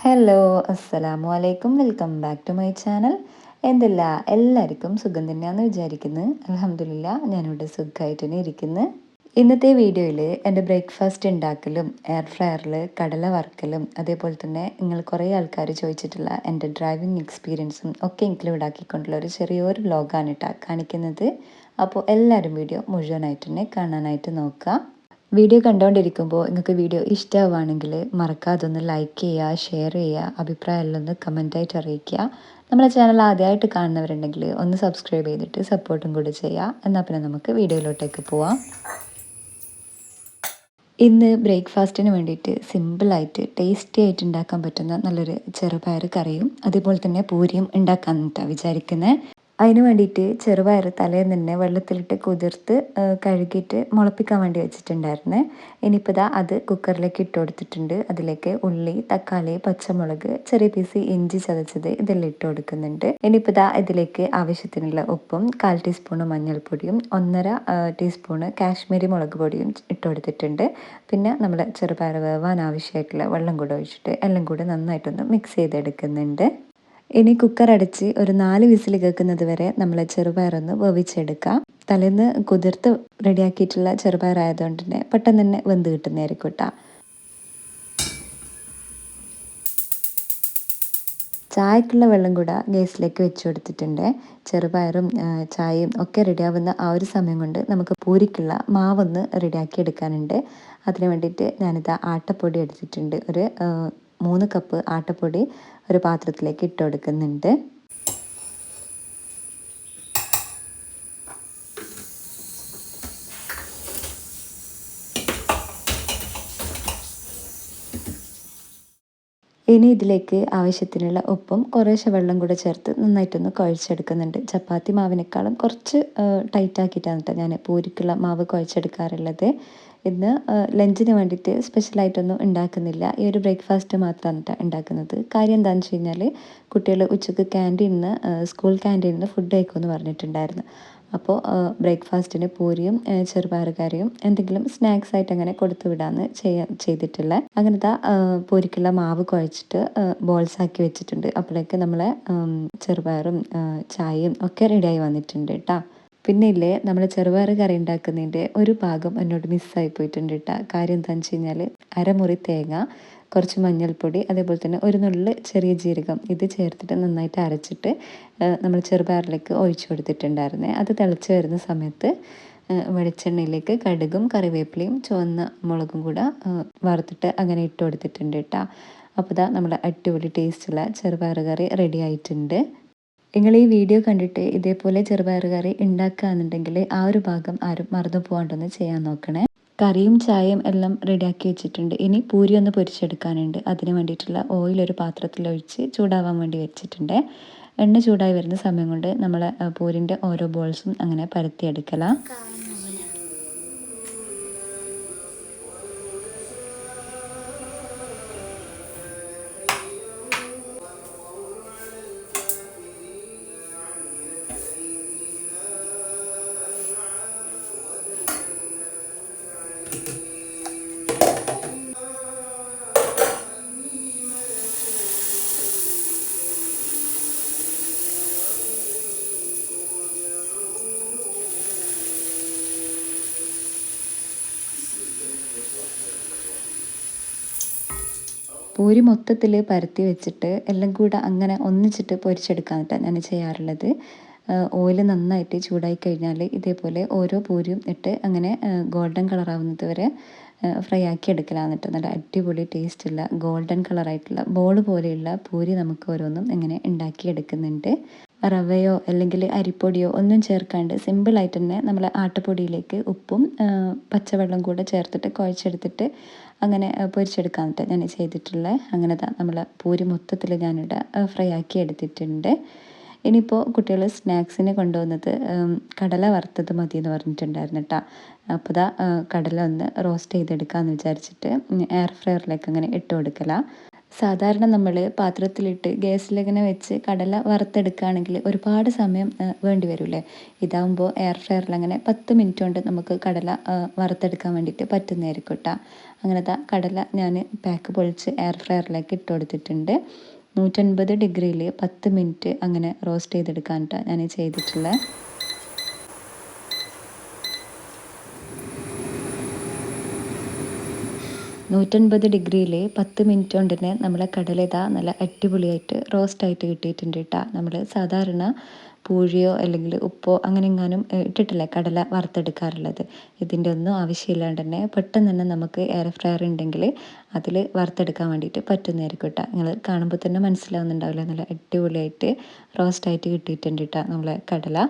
Hello, അസ്സലാമു അലൈക്കും. Welcome back to my channel. എന്തില്ല, എല്ലാവർക്കും സുഖം തന്നെയാണെന്ന് വിചാരിക്കുന്നു. അൽഹംദുലില്ലാ, ഞാനിവിടെ സുഖമായിട്ട് തന്നെ ഇരിക്കുന്നു. ഇന്നത്തെ വീഡിയോയിൽ എൻ്റെ ബ്രേക്ക്ഫാസ്റ്റ് ഉണ്ടാക്കലും എയർ ഫ്രയറിൽ കടല വറുക്കലും അതേപോലെ തന്നെ നിങ്ങൾ കുറേ ആൾക്കാർ ചോദിച്ചിട്ടുള്ള എൻ്റെ ഡ്രൈവിംഗ് എക്സ്പീരിയൻസും ഒക്കെ ഇൻക്ലൂഡ് ആക്കിക്കൊണ്ടുള്ള ഒരു ചെറിയൊരു വ്ലോഗാണ് കേട്ടോ കാണിക്കുന്നത്. അപ്പോൾ എല്ലാവരും വീഡിയോ മുഴുവനായിട്ട് തന്നെ കാണാനായിട്ട് നോക്കുക. വീഡിയോ കണ്ടുകൊണ്ടിരിക്കുമ്പോൾ നിങ്ങൾക്ക് വീഡിയോ ഇഷ്ടമാവുകയാണെങ്കിൽ മറക്കാതെ ഒന്ന് ലൈക്ക് ചെയ്യുക, ഷെയർ ചെയ്യുക, അഭിപ്രായമെല്ലാം ഒന്ന് കമൻറ്റായിട്ട് അറിയിക്കുക. നമ്മുടെ ചാനൽ ആദ്യമായിട്ട് കാണുന്നവരുണ്ടെങ്കിൽ ഒന്ന് സബ്സ്ക്രൈബ് ചെയ്തിട്ട് സപ്പോർട്ടും കൂടി ചെയ്യുക. എന്നാൽ പിന്നെ നമുക്ക് വീഡിയോയിലോട്ടേക്ക് പോവാം. ഇന്ന് ബ്രേക്ക്ഫാസ്റ്റിന് വേണ്ടിയിട്ട് സിമ്പിളായിട്ട് ടേസ്റ്റി ആയിട്ട് ഉണ്ടാക്കാൻ പറ്റുന്ന നല്ലൊരു ചെറുപയർ കറിയും അതേപോലെ തന്നെ പൂരിയും ഉണ്ടാക്കാമെന്നിട്ടാണ് വിചാരിക്കുന്നത്. അതിന് വേണ്ടിയിട്ട് ചെറുപയർ തലേന്ന് തന്നെ വെള്ളത്തിലിട്ട് കുതിർത്ത് കഴുകിയിട്ട് മുളപ്പിക്കാൻ വേണ്ടി വെച്ചിട്ടുണ്ടായിരുന്നേ. ഇനിയിപ്പോൾ ഇതാ അത് കുക്കറിലേക്ക് ഇട്ട് കൊടുത്തിട്ടുണ്ട്. അതിലേക്ക് ഉള്ളി, തക്കാളി, പച്ചമുളക്, ചെറിയ പീസ് ഇഞ്ചി ചതച്ചത് ഇതെല്ലാം ഇട്ട് കൊടുക്കുന്നുണ്ട്. ഇനിയിപ്പോൾ ഇതാ ഇതിലേക്ക് ആവശ്യത്തിനുള്ള ഉപ്പും 1/4 ടീസ്പൂണ് മഞ്ഞൾപ്പൊടിയും 1.5 ടീസ്പൂണ് കാശ്മീരി മുളക് പൊടിയും ഇട്ട് കൊടുത്തിട്ടുണ്ട്. പിന്നെ നമ്മൾ ചെറുപയർ വേവാൻ ആവശ്യമായിട്ടുള്ള വെള്ളം കൂടെ ഒഴിച്ചിട്ട് എല്ലാം കൂടെ നന്നായിട്ടൊന്ന് മിക്സ് ചെയ്തെടുക്കുന്നുണ്ട്. ഇനി കുക്കർ അടച്ച് ഒരു 4 വിസിൽ കേൾക്കുന്നത് വരെ നമ്മൾ ചെറുപയറൊന്ന് വേവിച്ചെടുക്കാം. തലേന്ന് കുതിർത്ത് റെഡിയാക്കിയിട്ടുള്ള ചെറുപയറായതുകൊണ്ട് തന്നെ പെട്ടെന്ന് തന്നെ വെന്ത് കിട്ടുന്നതായിരിക്കും കേട്ടോ. ചായക്കുള്ള വെള്ളം കൂടെ ഗ്യാസിലേക്ക് വെച്ച് കൊടുത്തിട്ടുണ്ട്. ചെറുപയറും ചായയും ഒക്കെ റെഡിയാവുന്ന ആ ഒരു സമയം കൊണ്ട് നമുക്ക് പൂരിക്കുള്ള മാവൊന്ന് റെഡിയാക്കി എടുക്കാനുണ്ട്. അതിന് വേണ്ടിയിട്ട് ഞാനിത് ആട്ടപ്പൊടി എടുത്തിട്ടുണ്ട്. ഒരു 3 കപ്പ് ആട്ടപ്പൊടി ഒരു പാത്രത്തിലേക്ക് ഇട്ട് കൊടുക്കുന്നുണ്ട്. ഇനി ഇതിലേക്ക് ആവശ്യത്തിനുള്ള ഉപ്പും കുറേശ്ശെ വെള്ളം കൂടെ ചേർത്ത് നന്നായിട്ടൊന്ന് കുഴച്ചെടുക്കുന്നുണ്ട്. ചപ്പാത്തി മാവിനേക്കാളും കുറച്ച് ടൈറ്റാക്കിയിട്ടാണ് കേട്ടോ ഞാൻ പൂരിക്കുള്ള മാവ് കുഴച്ചെടുക്കാറുള്ളത്. ഇന്ന് ലഞ്ചിന് വേണ്ടിയിട്ട് സ്പെഷ്യലായിട്ടൊന്നും ഉണ്ടാക്കുന്നില്ല. ഈ ഒരു ബ്രേക്ക്ഫാസ്റ്റ് മാത്രമാണ് കേട്ടോ ഉണ്ടാക്കുന്നത്. കാര്യം എന്താണെന്ന് വെച്ച് കഴിഞ്ഞാൽ കുട്ടികൾ ഉച്ചയ്ക്ക് സ്കൂൾ ക്യാൻറ്റീനിൽ നിന്ന് ഫുഡ് കഴിക്കുമെന്ന് പറഞ്ഞിട്ടുണ്ടായിരുന്നു. അപ്പോൾ ബ്രേക്ക്ഫാസ്റ്റിന് പൂരിയും ചെറുപയർ കറിയും എന്തെങ്കിലും സ്നാക്സ് ആയിട്ട് അങ്ങനെ കൊടുത്തു വിടാമെന്ന് ചെയ്തിട്ടുള്ളത്. അങ്ങനത്തെ പൂരിക്കുള്ള മാവ് കുഴച്ചിട്ട് ബോൾസ് ആക്കി വെച്ചിട്ടുണ്ട്. അപ്പോഴേക്ക് നമ്മളെ ചെറുപയറും ചായയും ഒക്കെ റെഡിയായി വന്നിട്ടുണ്ട് കേട്ടോ. പിന്നെ ഇല്ലേ, നമ്മൾ ചെറുപയർ കറി ഉണ്ടാക്കുന്നതിൻ്റെ ഒരു ഭാഗം എന്നോട് മിസ്സായി പോയിട്ടുണ്ട് കേട്ടോ. കാര്യം എന്താണെന്ന് വെച്ച് കഴിഞ്ഞാൽ അരമുറി തേങ്ങ, കുറച്ച് മഞ്ഞൾപ്പൊടി, അതേപോലെ തന്നെ ഒരു നുള്ള് ചെറിയ ജീരകം ഇത് ചേർത്തിട്ട് നന്നായിട്ട് അരച്ചിട്ട് നമ്മൾ ചെറുപയറിലേക്ക് ഒഴിച്ചു കൊടുത്തിട്ടുണ്ടായിരുന്നേ. അത് തിളച്ച് വരുന്ന സമയത്ത് വെളിച്ചെണ്ണയിലേക്ക് കടുകും കറിവേപ്പിലയും ചുവന്ന മുളകും കൂടെ വറുത്തിട്ട് അങ്ങനെ ഇട്ട് കൊടുത്തിട്ടുണ്ട് കേട്ടോ. അപ്പോൾ ഇതാ നമ്മുടെ അടിപൊളി ടേസ്റ്റുള്ള ചെറുപയർ കറി റെഡി ആയിട്ടുണ്ട്. നിങ്ങൾ ഈ വീഡിയോ കണ്ടിട്ട് ഇതേപോലെ ചെറുപയർ കറി ഉണ്ടാക്കുകയെന്നുണ്ടെങ്കിൽ ആ ഒരു ഭാഗം ആരും മറന്നു പോകാണ്ടൊന്ന് ചെയ്യാൻ നോക്കണേ. കറിയും ചായയും എല്ലാം റെഡിയാക്കി വെച്ചിട്ടുണ്ട്. ഇനി പൂരി ഒന്ന് പൊരിച്ചെടുക്കാനുണ്ട്. അതിന് വേണ്ടിയിട്ടുള്ള ഓയിൽ ഒരു പാത്രത്തിലൊഴിച്ച് ചൂടാവാൻ വേണ്ടി വെച്ചിട്ടുണ്ട്. എണ്ണ ചൂടായി വരുന്ന സമയം കൊണ്ട് നമ്മൾ പൂരിൻ്റെ ഓരോ ബോൾസും അങ്ങനെ പരത്തിയെടുക്കലാണ്. പൂരി മൊത്തത്തിൽ പരത്തി വെച്ചിട്ട് എല്ലാം കൂടെ അങ്ങനെ ഒന്നിച്ചിട്ട് പൊരിച്ചെടുക്കാൻ കേട്ടോ ഞാൻ ചെയ്യാറുള്ളത്. ഓയിൽ നന്നായിട്ട് ചൂടായി കഴിഞ്ഞാൽ ഇതേപോലെ ഓരോ പൂരിയും ഇട്ട് അങ്ങനെ ഗോൾഡൻ കളറാവുന്നത് വരെ ഫ്രൈ ആക്കി എടുക്കലാണ് കേട്ടോ. നല്ല അടിപൊളി ടേസ്റ്റുള്ള ഗോൾഡൻ കളറായിട്ടുള്ള ബോൾ പോലെയുള്ള പൂരി നമുക്ക് ഓരോന്നും ഇങ്ങനെ ഉണ്ടാക്കി എടുക്കുന്നുണ്ട്. റവയോ അല്ലെങ്കിൽ അരിപ്പൊടിയോ ഒന്നും ചേർക്കാണ്ട് സിമ്പിളായിട്ട് തന്നെ നമ്മൾ ആട്ടപ്പൊടിയിലേക്ക് ഉപ്പും പച്ചവെള്ളം കൂടെ ചേർത്തിട്ട് കുഴച്ചെടുത്തിട്ട് അങ്ങനെ പൊരിച്ചെടുക്കാൻ ഞാൻ ചെയ്തിട്ടുള്ളത്. അങ്ങനെ നമ്മൾ പൂരി മൊത്തത്തിൽ ഞാനിവിടെ ഫ്രൈ ആക്കി എടുത്തിട്ടുണ്ട്. ഇനിയിപ്പോൾ കുട്ടികൾ സ്നാക്സിന് കൊണ്ടുവന്നത് കടല വറുത്തത് മതി എന്ന് പറഞ്ഞിട്ടുണ്ടായിരുന്നു കേട്ടോ. അപ്പോൾ ഇതാ കടല ഒന്ന് റോസ്റ്റ് ചെയ്തെടുക്കാമെന്ന് വിചാരിച്ചിട്ട് എയർ ഫ്രയറിലേക്ക് അങ്ങനെ ഇട്ട് കൊടുക്കലാണ്. സാധാരണ നമ്മൾ പാത്രത്തിലിട്ട് ഗ്യാസിലിങ്ങനെ വെച്ച് കടല വറുത്തെടുക്കുകയാണെങ്കിൽ ഒരുപാട് സമയം വേണ്ടി വരില്ലേ. ഇതാകുമ്പോൾ എയർ ഫ്രയറിൽ അങ്ങനെ 10 മിനിറ്റ് കൊണ്ട് നമുക്ക് കടല വറുത്തെടുക്കാൻ വേണ്ടിയിട്ട് പറ്റുന്നതായിരിക്കും കേട്ടോ. അങ്ങനത്തെ കടല ഞാൻ പാക്ക് പൊളിച്ച് എയർ ഫ്രയറിലേക്ക് ഇട്ട് കൊടുത്തിട്ടുണ്ട്. 150 ഡിഗ്രിയിൽ 10 മിനിറ്റ് അങ്ങനെ റോസ്റ്റ് ചെയ്തെടുക്കാനായിട്ടാണ് ഞാൻ ചെയ്തിട്ടുള്ളത്. 150 ഡിഗ്രിയിൽ 10 മിനിറ്റ് കൊണ്ട് തന്നെ നമ്മളെ കടല ഇതാ നല്ല അടിപൊളിയായിട്ട് റോസ്റ്റായിട്ട് കിട്ടിയിട്ടുണ്ട് കേട്ടോ. നമ്മൾ സാധാരണ പൂഴിയോ അല്ലെങ്കിൽ ഉപ്പോ അങ്ങനെ എങ്ങാനും ഇട്ടിട്ടില്ലേ കടല വറുത്തെടുക്കാറുള്ളത്. ഇതിൻ്റെ ഒന്നും ആവശ്യമില്ലാണ്ട് തന്നെ പെട്ടെന്ന് തന്നെ നമുക്ക് എയർ ഫ്രയർ ഉണ്ടെങ്കിൽ അതിൽ വറുത്തെടുക്കാൻ വേണ്ടിയിട്ട് പറ്റുന്നതായിരിക്കും കേട്ടോ. നിങ്ങൾ കാണുമ്പോൾ തന്നെ മനസ്സിലാവുന്നുണ്ടാവില്ല, നല്ല അടിപൊളിയായിട്ട് റോസ്റ്റായിട്ട് കിട്ടിയിട്ടുണ്ട് കേട്ടോ നമ്മളെ കടല.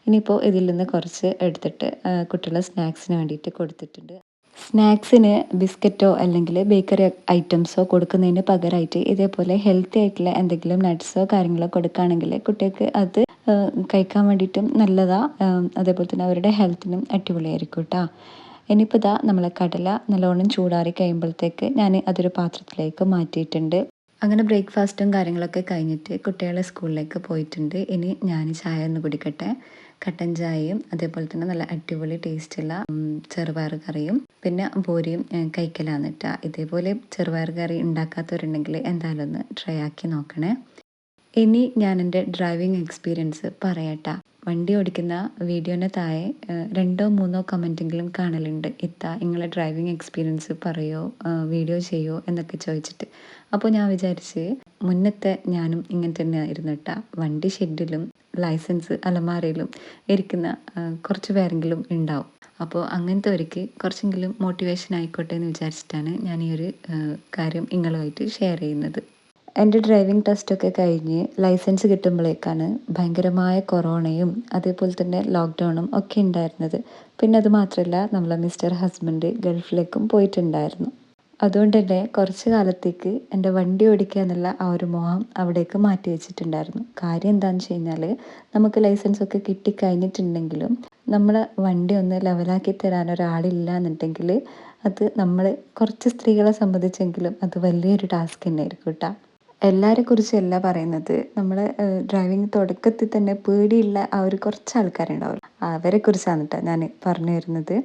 ഇനിയിപ്പോൾ ഇതിൽ നിന്ന് കുറച്ച് എടുത്തിട്ട് കുട്ടികളെ സ്നാക്സിന് വേണ്ടിയിട്ട് കൊടുത്തിട്ടുണ്ട്. സ്നാക്സിന് ബിസ്ക്കറ്റോ അല്ലെങ്കിൽ ബേക്കറി ഐറ്റംസോ കൊടുക്കുന്നതിന് പകരമായിട്ട് ഇതേപോലെ ഹെൽത്തി ആയിട്ടുള്ള എന്തെങ്കിലും നട്ട്സോ കാര്യങ്ങളോ കൊടുക്കുകയാണെങ്കിൽ കുട്ടികൾക്ക് അത് കഴിക്കാൻ വേണ്ടിയിട്ടും നല്ലതാണ്. അതേപോലെ തന്നെ അവരുടെ ഹെൽത്തിനും അടിപൊളിയായിരിക്കും കേട്ടോ. ഇനിയിപ്പോൾ ഇതാ നമ്മളെ കടല നല്ലോണം ചൂടാറി കഴിയുമ്പോഴത്തേക്ക് ഞാൻ അതൊരു പാത്രത്തിലേക്ക് മാറ്റിയിട്ടുണ്ട്. അങ്ങനെ ബ്രേക്ക്ഫാസ്റ്റും കാര്യങ്ങളൊക്കെ കഴിഞ്ഞിട്ട് കുട്ടികളെ സ്കൂളിലേക്ക് പോയിട്ടുണ്ട്. ഇനി ഞാൻ ചായ ഒന്ന് കുടിക്കട്ടെ. കട്ടൻ ചായയും അതേപോലെ തന്നെ നല്ല അടിപൊളി ടേസ്റ്റുള്ള ചെറുപയർ കറിയും പിന്നെ പൂരിയും കഴിക്കലാന്ന് കേട്ടോ. ഇതേപോലെ ചെറുപയർ കറി ഉണ്ടാക്കാത്തവരുണ്ടെങ്കിൽ എന്തായാലും ഒന്ന് ട്രൈ ആക്കി നോക്കണേ. ഇനി ഞാൻ എൻ്റെ ഡ്രൈവിംഗ് എക്സ്പീരിയൻസ് പറയട്ടാ. വണ്ടി ഓടിക്കുന്ന വീഡിയോൻ്റെ താഴെ 2-3 കമൻറ്റെങ്കിലും കാണലുണ്ട്, ഇത്താ നിങ്ങളെ ഡ്രൈവിംഗ് എക്സ്പീരിയൻസ് പറയോ വീഡിയോ ചെയ്യോ എന്നൊക്കെ ചോദിച്ചിട്ട്. അപ്പോൾ ഞാൻ വിചാരിച്ച് മുന്നത്തെ ഞാനും ഇങ്ങനെ തന്നെ ആയിരുന്നു കേട്ടോ. വണ്ടി ഷെഡിലും ലൈസൻസ് അലമാരയിലും ഇരിക്കുന്ന കുറച്ച് പേരെങ്കിലും ഉണ്ടാവും. അപ്പോൾ അങ്ങനത്തെവർക്ക് കുറച്ചെങ്കിലും മോട്ടിവേഷൻ ആയിക്കോട്ടെ എന്ന് വിചാരിച്ചിട്ടാണ് ഞാൻ ഈ ഒരു കാര്യം നിങ്ങളുമായിട്ട് ഷെയർ ചെയ്യുന്നത്. എൻ്റെ ഡ്രൈവിംഗ് ടെസ്റ്റൊക്കെ കഴിഞ്ഞ് ലൈസൻസ് കിട്ടുമ്പോഴേക്കാണ് ഭയങ്കരമായ കൊറോണയും അതേപോലെ തന്നെ ലോക്ക്ഡൗണും ഒക്കെ ഉണ്ടായിരുന്നത്. പിന്നെ അത് മാത്രമല്ല നമ്മളെ മിസ്റ്റർ ഹസ്ബൻഡ് ഗൾഫിലേക്കും പോയിട്ടുണ്ടായിരുന്നു. അതുകൊണ്ട് തന്നെ കുറച്ച് കാലത്തേക്ക് എൻ്റെ വണ്ടി ഓടിക്കുക എന്നുള്ള ആ ഒരു മോഹം അവിടേക്ക് മാറ്റി വെച്ചിട്ടുണ്ടായിരുന്നു. കാര്യം എന്താണെന്ന് വെച്ച് കഴിഞ്ഞാൽ നമുക്ക് ലൈസൻസൊക്കെ കിട്ടിക്കഴിഞ്ഞിട്ടുണ്ടെങ്കിലും നമ്മളെ വണ്ടി ഒന്ന് ലെവലാക്കി തരാൻ ഒരാളില്ല എന്നുണ്ടെങ്കിൽ അത് നമ്മൾ കുറച്ച് സ്ത്രീകളെ സംബന്ധിച്ചെങ്കിലും അത് വലിയൊരു ടാസ്ക് തന്നെ ആയിരിക്കും കേട്ടോ. എല്ലാവരെ കുറിച്ചല്ല പറയുന്നത്, നമ്മൾ ഡ്രൈവിംഗ് തുടക്കത്തിൽ തന്നെ പേടിയുള്ള ആ ഒരു കുറച്ച് ആൾക്കാരുണ്ടാവില്ല, അവരെ കുറിച്ചാണ് കേട്ടോ ഞാൻ പറഞ്ഞു വരുന്നത്.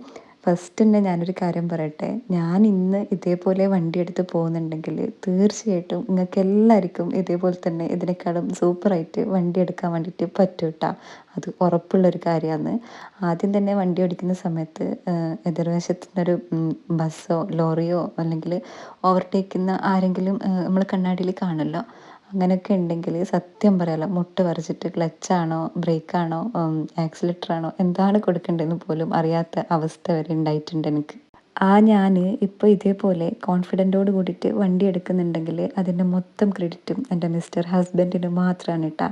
ഫസ്റ്റ് തന്നെ ഞാനൊരു കാര്യം പറയട്ടെ, ഞാൻ ഇന്ന് ഇതേപോലെ വണ്ടി എടുത്ത് പോകുന്നുണ്ടെങ്കിൽ തീർച്ചയായിട്ടും നിങ്ങൾക്ക് എല്ലാവർക്കും ഇതേപോലെ തന്നെ ഇതിനേക്കാളും സൂപ്പറായിട്ട് വണ്ടി എടുക്കാൻ വേണ്ടിയിട്ട് പറ്റും കേട്ടോ. അത് ഉറപ്പുള്ളൊരു കാര്യമാണ്. ആദ്യം തന്നെ വണ്ടി ഓടിക്കുന്ന സമയത്ത് എതിർവശത്തുനിന്നൊരു ബസ്സോ ലോറിയോ അല്ലെങ്കിൽ ഓവർടേക്ക് ചെയ്യുന്ന ആരെങ്കിലും നമ്മൾ കണ്ണാടിയിൽ കാണുമല്ലോ, അങ്ങനെയൊക്കെ ഉണ്ടെങ്കിൽ സത്യം പറയാലോ മുട്ട് വരച്ചിട്ട് ക്ലച്ചാണോ ബ്രേക്കാണോ ആക്സിലേറ്ററാണോ എന്താണ് കൊടുക്കേണ്ടതെന്ന് പോലും അറിയാത്ത അവസ്ഥ വരെ ഉണ്ടായിട്ടുണ്ട് എനിക്ക്. ഞാൻ ഇപ്പോൾ ഇതേപോലെ കോൺഫിഡൻറ്റോട് കൂടിയിട്ട് വണ്ടി എടുക്കുന്നുണ്ടെങ്കിൽ അതിൻ്റെ മൊത്തം ക്രെഡിറ്റും എൻ്റെ മിസ്റ്റർ ഹസ്ബൻഡിന് മാത്രമാണ് കേട്ടോ.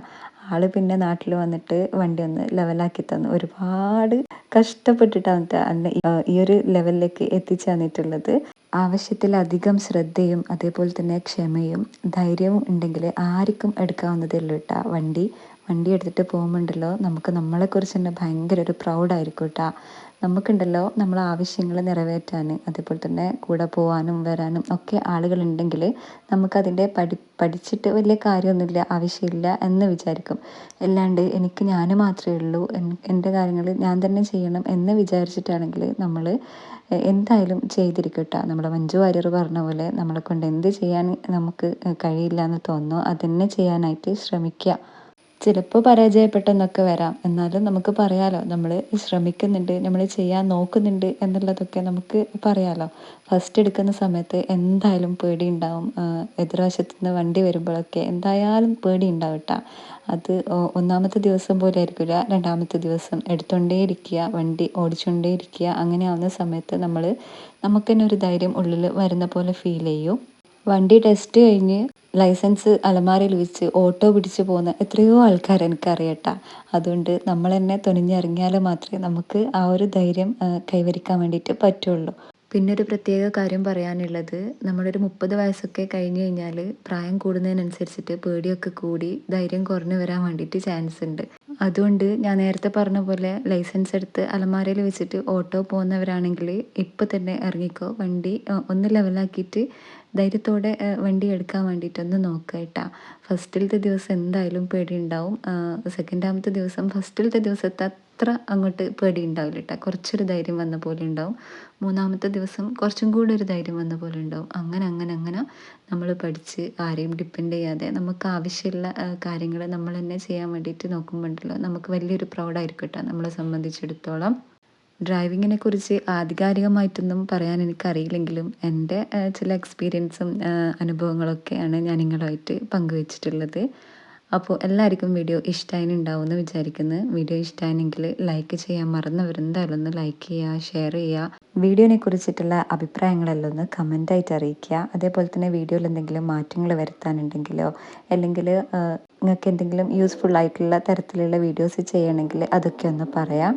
ആൾ പിന്നെ നാട്ടിൽ വന്നിട്ട് വണ്ടി ഒന്ന് ലെവലാക്കി തന്നു. ഒരുപാട് കഷ്ടപ്പെട്ടിട്ടാണ് എന്നെ ഈ ഒരു ലെവലിലേക്ക് എത്തിച്ചു തന്നിട്ടുള്ളത്. ആവശ്യത്തിലധികം ശ്രദ്ധയും അതേപോലെ തന്നെ ക്ഷമയും ധൈര്യവും ഉണ്ടെങ്കിൽ ആർക്കും എടുക്കാവുന്നതേ ഉള്ളൂ കേട്ടോ വണ്ടി. വണ്ടി എടുത്തിട്ട് പോകുമ്പോണ്ടല്ലോ നമുക്ക് നമ്മളെക്കുറിച്ച് തന്നെ ഭയങ്കര ഒരു പ്രൗഡായിരിക്കും കേട്ടോ. നമുക്കുണ്ടല്ലോ നമ്മളെ ആവശ്യങ്ങൾ നിറവേറ്റാൻ അതേപോലെ തന്നെ കൂടെ പോകാനും വരാനും ഒക്കെ ആളുകളുണ്ടെങ്കിൽ നമുക്കതിൻ്റെ പഠിച്ചിട്ട് വലിയ കാര്യമൊന്നുമില്ല, ആവശ്യമില്ല എന്ന് വിചാരിക്കും. അല്ലാണ്ട് എനിക്ക് ഞാൻ മാത്രമേ ഉള്ളൂ, എൻ്റെ കാര്യങ്ങൾ ഞാൻ തന്നെ ചെയ്യണം എന്ന് വിചാരിച്ചിട്ടാണെങ്കിൽ നമ്മൾ എന്തായാലും ചെയ്തിരിക്കും കേട്ടോ. നമ്മുടെ മഞ്ജു വാര്യർ പറഞ്ഞ പോലെ നമ്മളെ കൊണ്ട് എന്ത് ചെയ്യാൻ നമുക്ക് കഴിയില്ല എന്ന് തോന്നുന്നു അതന്നെ ചെയ്യാനായിട്ട് ശ്രമിക്കുക. ചിലപ്പോൾ പരാജയപ്പെട്ടെന്നൊക്കെ വരാം, എന്നാലും നമുക്ക് പറയാലോ നമ്മൾ ശ്രമിക്കുന്നുണ്ട്, നമ്മൾ ചെയ്യാൻ നോക്കുന്നുണ്ട് എന്നുള്ളതൊക്കെ നമുക്ക് പറയാലോ. ഫസ്റ്റ് എടുക്കുന്ന സമയത്ത് എന്തായാലും പേടി ഉണ്ടാവും. എതിർവശത്തു നിന്ന് വണ്ടി വരുമ്പോഴൊക്കെ എന്തായാലും പേടി ഉണ്ടാവും കേട്ടോ. അത് ഒന്നാമത്തെ ദിവസം പോലെ ആയിരിക്കില്ല, രണ്ടാമത്തെ ദിവസം എടുത്തുകൊണ്ടേ ഇരിക്കുക, വണ്ടി ഓടിച്ചുകൊണ്ടേ ഇരിക്കുക. അങ്ങനെ ആവുന്ന സമയത്ത് നമുക്ക് തന്നെ ഒരു ധൈര്യം ഉള്ളിൽ വരുന്ന പോലെ ഫീൽ ചെയ്യും. വണ്ടി ടെസ്റ്റ് കഴിഞ്ഞ് ലൈസൻസ് അലമാരയിൽ വെച്ച് ഓട്ടോ പിടിച്ച് പോകുന്ന എത്രയോ ആൾക്കാർ എനിക്കറിയട്ടാ. അതുകൊണ്ട് നമ്മൾ തന്നെ തുനിഞ്ഞിറങ്ങിയാൽ മാത്രമേ നമുക്ക് ആ ഒരു ധൈര്യം കൈവരിക്കാൻ വേണ്ടിയിട്ട് പറ്റുള്ളൂ. പിന്നെ ഒരു പ്രത്യേക കാര്യം പറയാനുള്ളത്, നമ്മളൊരു 30 വയസ്സൊക്കെ കഴിഞ്ഞ് കഴിഞ്ഞാൽ പ്രായം കൂടുന്നതിനനുസരിച്ചിട്ട് പേടിയൊക്കെ കൂടി ധൈര്യം കുറഞ്ഞു വരാൻ വേണ്ടിയിട്ട് ചാൻസ് ഉണ്ട്. അതുകൊണ്ട് ഞാൻ നേരത്തെ പറഞ്ഞ പോലെ ലൈസൻസ് എടുത്ത് അലമാരയിൽ വെച്ചിട്ട് ഓട്ടോ പോകുന്നവരാണെങ്കിൽ ഇപ്പം തന്നെ ഇറങ്ങിക്കോ. വണ്ടി ഒന്ന് ലെവലാക്കിയിട്ട് ധൈര്യത്തോടെ വണ്ടി എടുക്കാൻ വേണ്ടിയിട്ടൊന്ന് നോക്കുക കേട്ടോ. ഫസ്റ്റിലത്തെ ദിവസം എന്തായാലും പേടി ഉണ്ടാവും. സെക്കൻഡാമത്തെ ദിവസം ഫസ്റ്റിലത്തെ ദിവസത്തെ അത്ര അങ്ങോട്ട് പേടി ഉണ്ടാവില്ല കേട്ടോ. കുറച്ചൊരു ധൈര്യം വന്ന പോലെ ഉണ്ടാവും. മൂന്നാമത്തെ ദിവസം കുറച്ചും കൂടി ഒരു ധൈര്യം വന്ന പോലെ ഉണ്ടാവും. അങ്ങനെ അങ്ങനെ അങ്ങനെ നമ്മൾ പഠിച്ച് ആരെയും ഡിപ്പെൻഡ് ചെയ്യാതെ നമുക്ക് ആവശ്യമുള്ള കാര്യങ്ങൾ നമ്മൾ തന്നെ ചെയ്യാൻ വേണ്ടിയിട്ട് നോക്കുമ്പോണ്ടല്ലോ നമുക്ക് വലിയൊരു പ്രൗഡായിരിക്കും കേട്ടോ നമ്മളെ സംബന്ധിച്ചിടത്തോളം. ഡ്രൈവിങ്ങിനെ കുറിച്ച് ആധികാരികമായിട്ടൊന്നും പറയാൻ എനിക്കറിയില്ലെങ്കിലും എൻ്റെ ചില എക്സ്പീരിയൻസും അനുഭവങ്ങളൊക്കെയാണ് ഞാൻ നിങ്ങളുമായിട്ട് പങ്കുവച്ചിട്ടുള്ളത്. അപ്പോൾ എല്ലാവർക്കും വീഡിയോ ഇഷ്ടമായിട്ടുണ്ടാവുമെന്ന് വിചാരിക്കുന്നു. വീഡിയോ ഇഷ്ടമായെങ്കിൽ ലൈക്ക് ചെയ്യാൻ മറന്നവരെന്തായാലും ഒന്ന് ലൈക്ക് ചെയ്യുക, ഷെയർ ചെയ്യുക. വീഡിയോനെ കുറിച്ചിട്ടുള്ള അഭിപ്രായങ്ങളെല്ലാം ഒന്ന് കമൻ്റായിട്ട് അറിയിക്കുക. അതേപോലെ തന്നെ വീഡിയോയിൽ എന്തെങ്കിലും മാറ്റങ്ങൾ വരുത്താനുണ്ടെങ്കിലോ അല്ലെങ്കിൽ നിങ്ങൾക്ക് എന്തെങ്കിലും യൂസ്ഫുൾ ആയിട്ടുള്ള തരത്തിലുള്ള വീഡിയോസ് ചെയ്യണമെങ്കിൽ അതൊക്കെ ഒന്ന് പറയാം.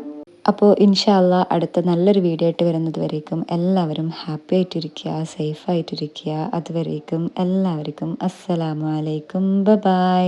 അപ്പോൾ ഇൻഷാ അള്ളാ അടുത്ത നല്ലൊരു വീഡിയോ ആയിട്ട് വരുന്നത് വരേക്കും എല്ലാവരും ഹാപ്പി ആയിട്ടിരിക്കുക, സേഫ് ആയിട്ടിരിക്കുക. അതുവരേക്കും എല്ലാവർക്കും അസ്സലാമു അലൈക്കും, ബൈ.